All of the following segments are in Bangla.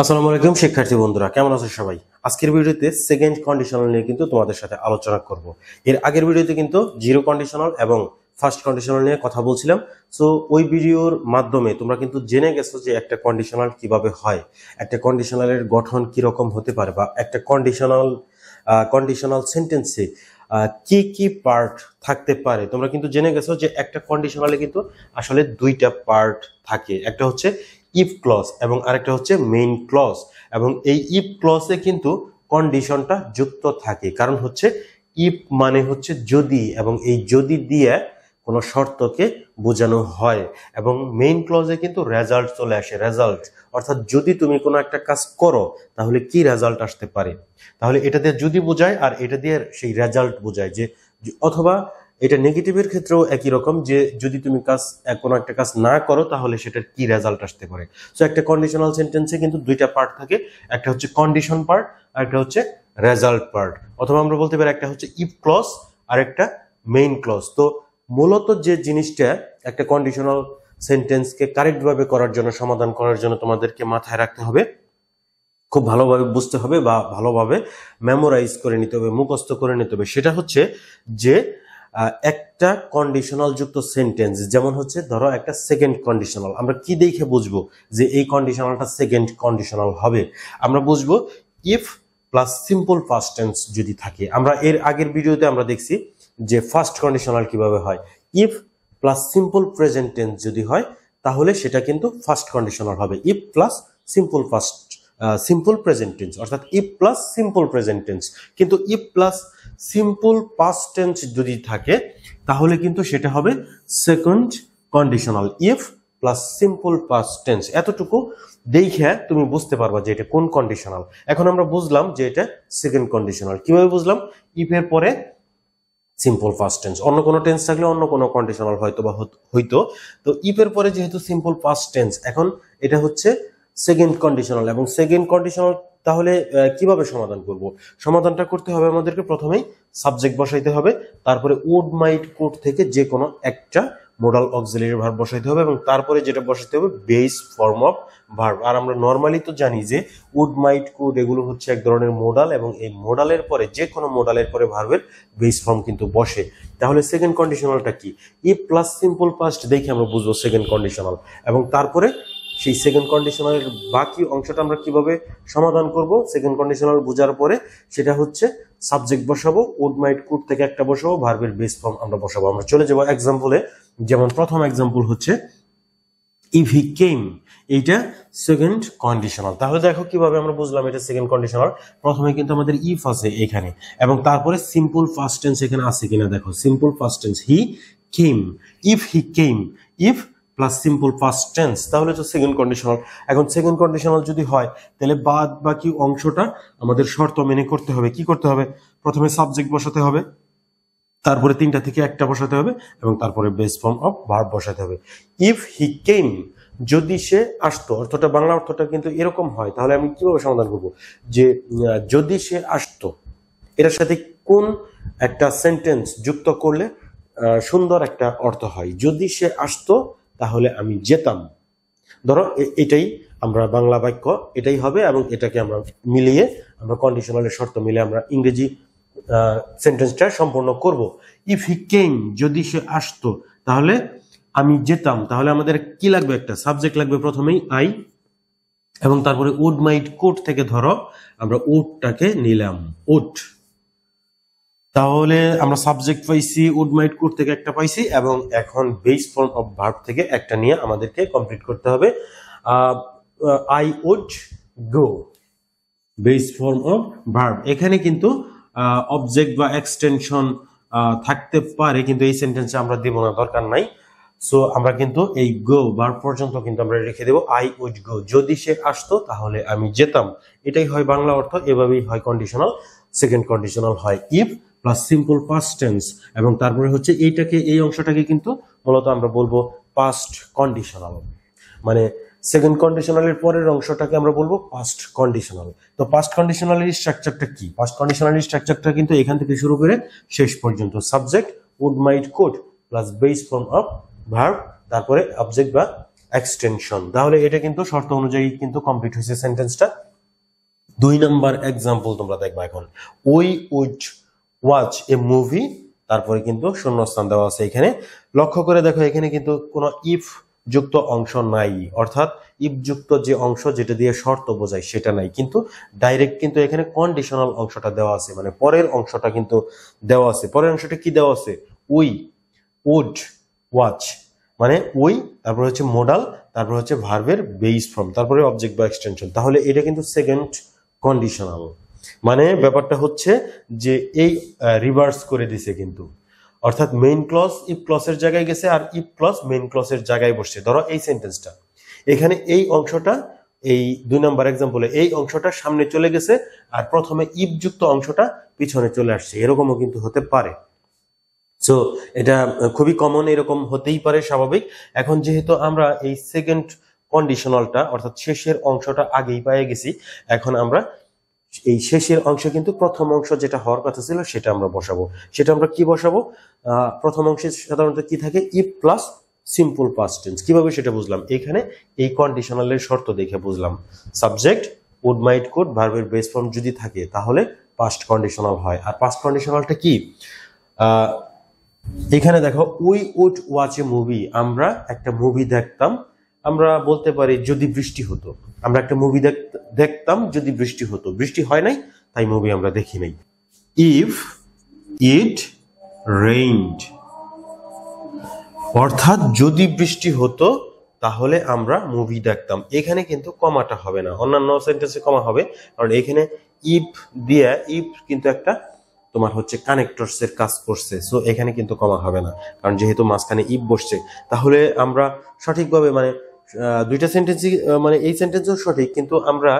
আসসালামু আলাইকুম শিক্ষার্থী বন্ধুরা, কেমন আছো সবাই? আজকের ভিডিওতে সেকেন্ড কন্ডিশনাল নিয়ে কিন্তু তোমাদের সাথে আলোচনা করব। এর আগের ভিডিওতে কিন্তু জিরো কন্ডিশনাল এবং ফার্স্ট কন্ডিশনাল নিয়ে কথা বলছিলাম। সো ওই ভিডিওর মাধ্যমে তোমরা কিন্তু জেনে গেছো যে একটা কন্ডিশনাল কিভাবে হয়, একটা কন্ডিশনালের গঠন কি রকম হতে পারে, বা একটা কন্ডিশনাল সেন্টেন্সে কি কি পার্ট থাকতে পারে। তোমরা কিন্তু জেনে গেছো যে একটা কন্ডিশনালে কিন্তু আসলে দুইটা পার্ট থাকে, একটা হচ্ছে ইফ ক্লজ এবং আরেকটা হচ্ছে মেইন ক্লজ। এবং এই ইফ ক্লজে কিন্তু কন্ডিশনটা যুক্ত থাকে, কারণ হচ্ছে ইফ মানে হচ্ছে যদি, এবং এই যদি দিয়ে কোনো শর্তকে বোঝানো হয়। এবং মেইন ক্লজে কিন্তু রেজাল্ট চলে আসে, রেজাল্ট অর্থাৎ যদি তুমি কোনো একটা কাজ করো তাহলে কি রেজাল্ট আসতে পারে, তাহলে এটা দিয়ে যদি বোঝায় আর এটা দিয়ে সেই রেজাল্ট বোঝায় যে, অথবা এটা নেগেটিভের ক্ষেত্রেও একই রকম, যে যদি তুমি কোনো একটা কাজ না করো তাহলে সেটার কি রেজাল্ট আসতে পারে। সো একটা কন্ডিশনাল সেন্টেন্সে কিন্তু দুইটা পার্ট থাকে, একটা হচ্ছে কন্ডিশন পার্ট আর একটা হচ্ছে রেজাল্ট পার্ট, অথবা আমরা বলতে পারি একটা হচ্ছে ইফ ক্লজ আর একটা মেইন ক্লজ। তো মূলত যে জিনিসটা একটা কন্ডিশনাল সেন্টেন্সকে কারেক্ট ভাবে করার জন্য, সমাধান করার জন্য তোমাদেরকে মাথায় রাখতে হবে, খুব ভালোভাবে বুঝতে হবে বা ভালোভাবে মেমোরাইজ করে নিতে হবে, মুখস্থ করে নিতে হবে, সেটা হচ্ছে যে একটা কন্ডিশনাল যুক্ত সেন্টেন্স, যেমন হচ্ছে ধরো একটা সেকেন্ড কন্ডিশনাল, আমরা কি দেখে বুঝবো যে এই কন্ডিশনালটা সেকেন্ড কন্ডিশনাল হবে? আমরা বুঝবো if plus simple past tense যদি থাকে। আমরা এর আগের ভিডিওতে আমরা দেখছি যে ফার্স্ট কন্ডিশনাল কিভাবে হয়। If plus simple present tense যদি হয় তাহলে সেটা কিন্তু ফার্স্ট কন্ডিশনাল হবে। If plus simple present tense অর্থাৎ if plus simple present tense. কিন্তু if plus simple past tense যদি থাকে তাহলে কিন্তু সেটা হবে second conditional. If plus simple past tense, এতটুকু দেখে তুমি বুঝতে পারবা যে এটা কোন কন্ডিশনাল। এখন আমরা বুঝলাম যে এটা সেকেন্ড কন্ডিশনাল। কিভাবে বুঝলাম? ইফ এর পরে সিম্পল পাস্ট টেন্স, অন্য কোনো টেন্স থাকলে অন্য কোনো কন্ডিশনাল হয়তো বা হইতো। তো ইফ এর পরে যেহেতু সিম্পল পাস্ট টেন্স, এখন এটা হচ্ছে সেকেন্ড কন্ডিশনাল। এবং সেকেন্ড কন্ডিশনাল তাহলে কিভাবে সমাধান করব? সমাধানটা করতে হবে আমাদেরকে প্রথমেই সাবজেক্ট বসাইতে হবে, তারপরে উড মাইট কুড থেকে যে কোনো একটা মোডাল অক্সিলারি ভার্ব বসাইতে হবে, এবং তারপরে যেটা বসাইতে হবে বেস ফর্ম অফ ভার্ব। আর আমরা নর্মালি তো জানি যে উড মাইট কুড এগুলো হচ্ছে এক ধরনের মোডাল, এবং এই মোডালের পরে যে কোনো মোডালের পরে ভার্বের বেস ফর্ম কিন্তু বসে। তাহলে সেকেন্ড কন্ডিশনালটা কি? ইফ প্লাস সিম্পল পাস্ট দেখে আমরা বুঝবো সেকেন্ড কন্ডিশনাল। এবং তারপরে সেই সেকেন্ড কন্ডিশনালের বাকি অংশটা আমরা কিভাবে সমাধান করব সেকেন্ড কন্ডিশনাল বোঝার পরে, সেটা হচ্ছে সাবজেক্ট বসাবো, উড মাইট কুড থেকে একটা বসাবো, ভার্বের বেস ফর্ম আমরা বসাবো। আমরা চলে যাবো এক্সাম্পলে। যেমন প্রথম এক্সাম্পল হচ্ছে ইফ হি কেম, এইটা সেকেন্ড কন্ডিশনাল। তাহলে দেখো কিভাবে আমরা বুঝলাম এটা সেকেন্ড কন্ডিশনাল। প্রথমে কিন্তু আমাদের ইফ আছে এখানে, এবং তারপরে সিম্পল ফার্স্ট টেন্স এখানে আছে কিনা দেখো। Simple first tense he came, if he came, if plus simple first tense, তাহলে তো সেকেন্ড কন্ডিশনাল। এখন সেকেন্ড কন্ডিশনাল যদি হয় তাহলে বাদ বাকি অংশটা আমাদের শর্ত মেনে করতে হবে। কি করতে হবে? প্রথমে সাবজেক্ট বসাতে হবে, তারপরে তিনটা থেকে একটা বসাতে হবে, এবং তারপরে বেস ফর্ম অফ ভার্ব বসাতে হবে। ইফ হি কেম, যদি সে আসতো, অর্থটা বাংলা অর্থটা কিন্তু এরকম হয়। তাহলে আমি কিভাবে সমাধান করব? যে যদি সে আসতো, এটার সাথে কোন একটা সেন্টেন্স যুক্ত করলে সুন্দর একটা অর্থ হয়? যদি সে আসতো তাহলে আমি যেতাম। ধরো এটাই আমরা বাংলা বাক্য, এটাই হবে, এবং এটাকে আমরা মিলিয়ে, আমরা কন্ডিশনালের শর্ত মিলে আমরা ইংরেজি সেন্টেন্সটা সম্পূর্ণ করব। ইফ হি কেম, যদি সে আসতো তাহলে আমি যেতাম। তাহলে আমাদের কি লাগবে? একটা সাবজেক্ট লাগবে প্রথমেই আই, এবং তারপরে উড মাইট কুড থেকে ধরো আমরা উডটাকে নিলাম, উড। তাহলে আমরা সাবজেক্ট পাইছি, উড মাইট কুড থেকে একটা পাইছি, এবং এখন বেস ফর্ম অফ ভার্ব থেকে একটা নিয়ে আমাদেরকে কমপ্লিট করতে হবে। I would go, base form of verb. এখানে কিন্তু অবজেক্ট বা এক্সটেনশন থাকতে পারে, কিন্তু এই সেন্টেন্সে আমরা দেব না, দরকার নাই। সো আমরা কিন্তু এই গো ভার্ব পর্যন্ত কিন্তু আমরা রেখে দেব। আই উড গো, যদি সে আসতো তাহলে আমি যেতাম। এটাই হয় বাংলা অর্থ, এভাবেই হয় কন্ডিশনাল। সেকেন্ড কন্ডিশনাল হয় if plus simple past tense, এবং তারপরে হচ্ছে এইটাকে, এই অংশটাকে কিন্তু মূলত আমরা বলবো পাস্ট কন্ডিশনাল। মানে সেকেন্ড কন্ডিশনালের পরের অংশটাকে আমরা বলবো পাস্ট কন্ডিশনাল। তো পাস্ট কন্ডিশনালের স্ট্রাকচারটা কি? পাস্ট কন্ডিশনালের স্ট্রাকচারটা কিন্তু এখান থেকে শুরু করে শেষ পর্যন্ত subject would might could plus base form of verb, তারপরে অবজেক্ট বা এক্সটেনশন। তাহলে এটা কিন্তু শর্ত অনুযায়ী কিন্তু কমপ্লিট হয়েছে সেন্টেন্সটা। 2 নাম্বার এক্সাম্পল তোমরা দেখবা এখন, we would watch a movie, তারপরে কিন্তু শূন্যস্থান দেওয়া আছে এখানে। লক্ষ্য করে দেখো এখানে কিন্তু কোনো ইফ যুক্ত অংশ নাই, অর্থাৎ ইফ যুক্ত যে অংশ যেটা দিয়ে শর্ত বোঝায় সেটা নাই, কিন্তু ডাইরেক্ট কিন্তু এখানে কন্ডিশনাল অংশটা দেওয়া আছে, মানে পরের অংশটা কিন্তু দেওয়া আছে। পরের অংশটা কি দেওয়া আছে? উই উড ওয়াচ, মানে উই, তারপর হচ্ছে মোডাল, তারপর হচ্ছে ভার্বের বেস ফর্ম, তারপরে অবজেক্ট বা এক্সটেনশন। তাহলে এটা কিন্তু সেকেন্ড কন্ডিশনাল। মানে ব্যাপারটা হচ্ছে যে এই রিভার্স করে দিছে কিন্তু, অর্থাৎ মেইন ক্লজ ইফ ক্লজের জায়গায় গেছে আর ইফ ক্লজ মেইন ক্লজের জায়গায় বসছে। ধরো এই সেন্টেন্সটা, এখানে এই অংশটা, এই 2 নাম্বার এক্সাম্পলে এই অংশটা সামনে চলে গেছে আর প্রথমে ইফ যুক্ত অংশটা পিছনে চলে আসছে, এরকমও কিন্তু হতে পারে। সো এটা খুবই কমন, এরকম হতেই পারে, স্বাভাবিক। এখন যেহেতু আমরা এই সেকেন্ড কন্ডিশনালটা অর্থাৎ শেষের অংশটা আগেই পেয়ে গেছি, এখন আমরা এই শেষের অংশ কিন্তু প্রথম অংশ যেটা হওয়ার কথা ছিল সেটা আমরা বসাবো। সেটা আমরা কি বসাবো? প্রথম অংশে সাধারণত কি থাকে? If plus simple past tense. কিভাবে সেটা বুঝলাম? এখানে এই কন্ডিশনালের শর্ত দেখে বুঝলাম। সাবজেক্ট উড মাইট কুড ভার্বের বেস ফর্ম যদি থাকে তাহলে পাস্ট কন্ডিশনাল হয়। আর পাস্ট কন্ডিশনালটা কি? এখানে দেখো, we would watch a movie, আমরা একটা মুভি দেখতাম। আমরা বলতে পারি যদি বৃষ্টি হতো, আমরা একটা মুভি দেখতাম যদি বৃষ্টি হতো, বৃষ্টি হয় নাই তাই মুভি আমরা দেখি নাই। ইফ ইট রেইনড, অর্থাৎ যদি বৃষ্টি হতো তাহলে আমরা মুভি দেখতাম। এখানে কিন্তু কমাটা হবে না, অন্যান্য সেন্টেন্সে কমা হবে, কারণ এখানে ইফ দিয়ে, ইফ কিন্তু একটা তোমার হচ্ছে কানেক্টরস এর কাজ করছে। সো এখানে কিন্তু কমা হবে না, কারণ যেহেতু মাঝখানে ইফ বসছে। তাহলে আমরা সঠিকভাবে, মানে দুইটা সেন্টেন্সই, মানে এই সেন্টেন্সও সঠিক, কিন্তু আমরা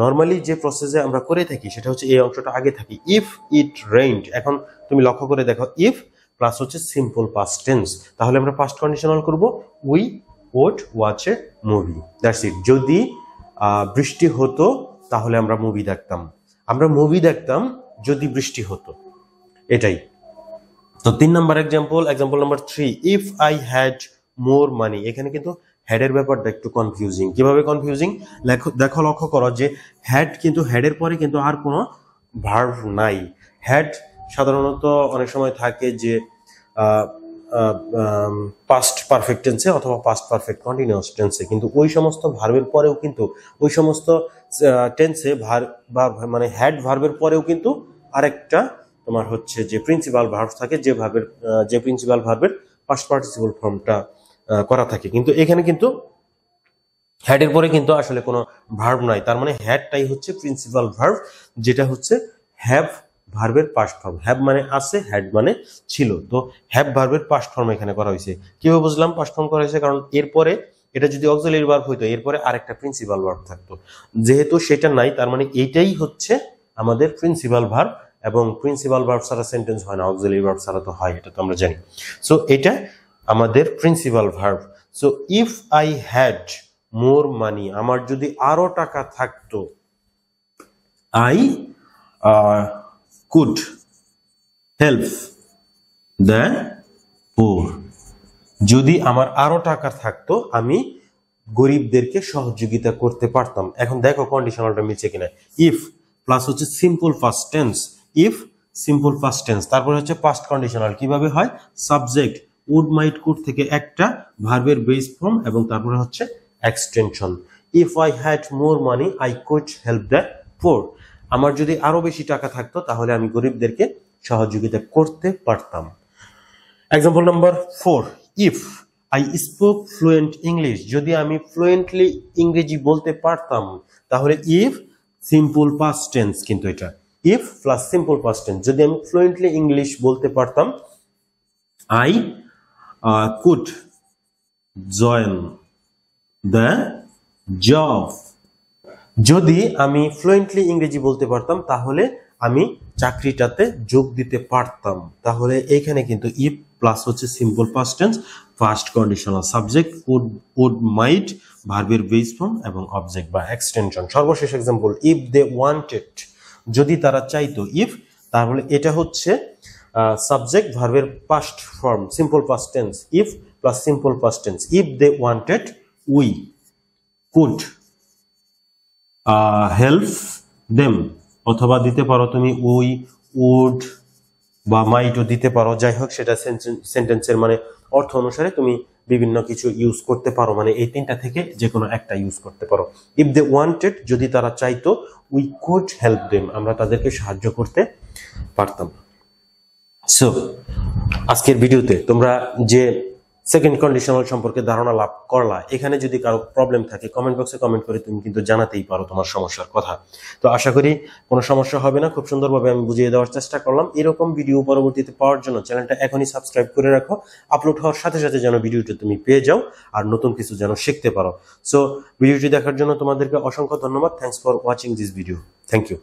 নর্মালি যে প্রসেসে আমরা করে থাকি সেটা হচ্ছে এই অংশটা আগে থাকি, ইফ ইট রেইনড। এখন তুমি লক্ষ্য করে দেখো, ইফ প্লাস হচ্ছে সিম্পল পাস্ট টেন্স, তাহলে আমরা পাস্ট কন্ডিশনাল করব, we would watch a movie, that's it. যদি বৃষ্টি হতো তাহলে আমরা মুভি দেখতাম, আমরা মুভি দেখতাম যদি বৃষ্টি হতো, এটাই। তো 3 number example number 3, if I had more money. এখানে কিন্তু হ্যাডের ব্যাপারটা একটু কনফিউজিং। কিভাবে কনফিউজিং? দেখো লক্ষ্য করো যে হ্যাড, কিন্তু হ্যাডের পরে কিন্তু আর কোনো ভার্ব নাই। হ্যাড সাধারণত অনেক সময় থাকে যে পাস্ট পারফেক্ট টেন্সে অথবা পাস্ট পারফেক্ট কন্টিনিউয়াস টেন্সে, কিন্তু ওই সমস্ত ভার্বের পরেও কিন্তু, ওই সমস্ত টেন্সে মানে হ্যাড ভার্বের পরেও কিন্তু আরেকটা তোমার হচ্ছে যে প্রিন্সিপাল ভার্ব থাকে, যে প্রিন্সিপাল ভার্বের পাস্ট পার্টিসিপল ফর্মটা করা থাকে। কিন্তু এখানে কিন্তু হ্যাডের পরে কিন্তু আসলে কোনো ভার্ব নাই, তার মানে হ্যাডটাই হচ্ছে প্রিন্সিপাল ভার্ব, যেটা হচ্ছে হ্যাভ ভার্বের পাস্ট ফর্ম। হ্যাভ মানে আছে, হ্যাড মানে ছিল, তো হ্যাভ ভার্বের পাস্ট ফর্ম এখানে করা হয়েছে। কিভাবে বুঝলাম পাস্ট ফর্ম করা হয়েছে? কারণ এরপরে এটা যদি অক্সিলারি ভার্ব হইতো, এরপরে আরেকটা প্রিন্সিপাল ভার্ব থাকতো, যেহেতু সেটা নাই তার মানে এইটাই হচ্ছে আমাদের প্রিন্সিপাল ভার্ব, এবং প্রিন্সিপাল ভার্ব ছাড়া সেন্টেন্স হয় না, অক্সিলারি ভার্ব ছাড়া তো হয়, এটা তো আমরা জানি। সো এটা আমাদের principal verb. So if I had more money, আমার যদি আরো টাকা থাকতো, I could help the poor, যদি আমার আরো টাকা থাকতো আমি গরিবদেরকে সহযোগিতা করতে পারতাম। এখন দেখো কন্ডিশনালটা মিলছে কিনা। ইফ প্লাস হচ্ছে simple past tense, if simple past tense, তারপর হচ্ছে পাস্ট কন্ডিশনাল। কিভাবে হয়? সাবজেক্ট উড মাইট কুড থেকে একটা, ভার্বের বেস ফর্ম, এবং তারপরে হচ্ছে extension. If I had more money I could help the poor, আমার যদি আরো বেশি টাকা থাকতো তাহলে আমি গরিবদেরকে সহযোগিতা করতে পারতাম। Example number 4, if I spoke fluent English, যদি আমি ফ্লুয়েন্টলি ইংরেজি বলতে পারতাম, তাহলে ইফ সিম্পল পাস্ট টেন্স, কিন্তু এটা if plus simple past tense, যদি আমি ফ্লুয়েন্টলি ইংলিশ বলতে পারতাম, I could join the job, যদি আমি ফ্লুয়েন্টলি ইংরেজি বলতে পারতাম তাহলে আমি চাকরিটাতে যোগ দিতে পারতাম। তাহলে এইখানে কিন্তু ইফ প্লাস হচ্ছে simple past tense, first conditional, subject would might, ভার্বের বেস ফর্ম, এবং অবজেক্ট বা এক্সটেনশন। সর্বশেষ এক্সাম্পল, ইফ দে ওয়ান্টেড, যদি তারা চাইতো, ইফ, তাহলে এটা হচ্ছে সাবজেক্ট ভার্বের past form, simple past tense, if plus simple past tense, if they wanted we could help them, অথবা দিতে পারো তুমি উই উড বা মাইটও দিতে পারো। যাই হোক, সেটা সেন্টেন্সের মানে অর্থ অনুসারে তুমি বিভিন্ন কিছু ইউজ করতে পারো, মানে এই তিনটা থেকে যে কোনো একটা ইউজ করতে পারো। ইফ দে ওয়ান্টেড, যদি তারা চাইতো, উই কুড হেল্প দেম, আমরা তাদেরকে সাহায্য করতে পারতাম। সো আজকের ভিডিওতে তোমরা যে সেকেন্ড কন্ডিশনাল সম্পর্কে ধারণা লাভ করলা, এখানে যদি কারো প্রবলেম থাকে কমেন্ট বক্সে কমেন্ট করে তুমি কিন্তু জানাতেই পারো তোমার সমস্যার কথা। তো আশা করি কোনো সমস্যা হবে না, খুব সুন্দরভাবে আমি বুঝিয়ে দেওয়ার চেষ্টা করলাম। এরকম ভিডিও পরবর্তীতে পাওয়ার জন্য চ্যানেলটা এখনই সাবস্ক্রাইব করে রাখো, আপলোড হওয়ার সাথে সাথে যেন ভিডিওটা তুমি পেয়ে যাও আর নতুন কিছু যেন শিখতে পারো। সো ভিডিওটি দেখার জন্য তোমাদেরকে অসংখ্য ধন্যবাদ। Thanks for watching this video. Thank you.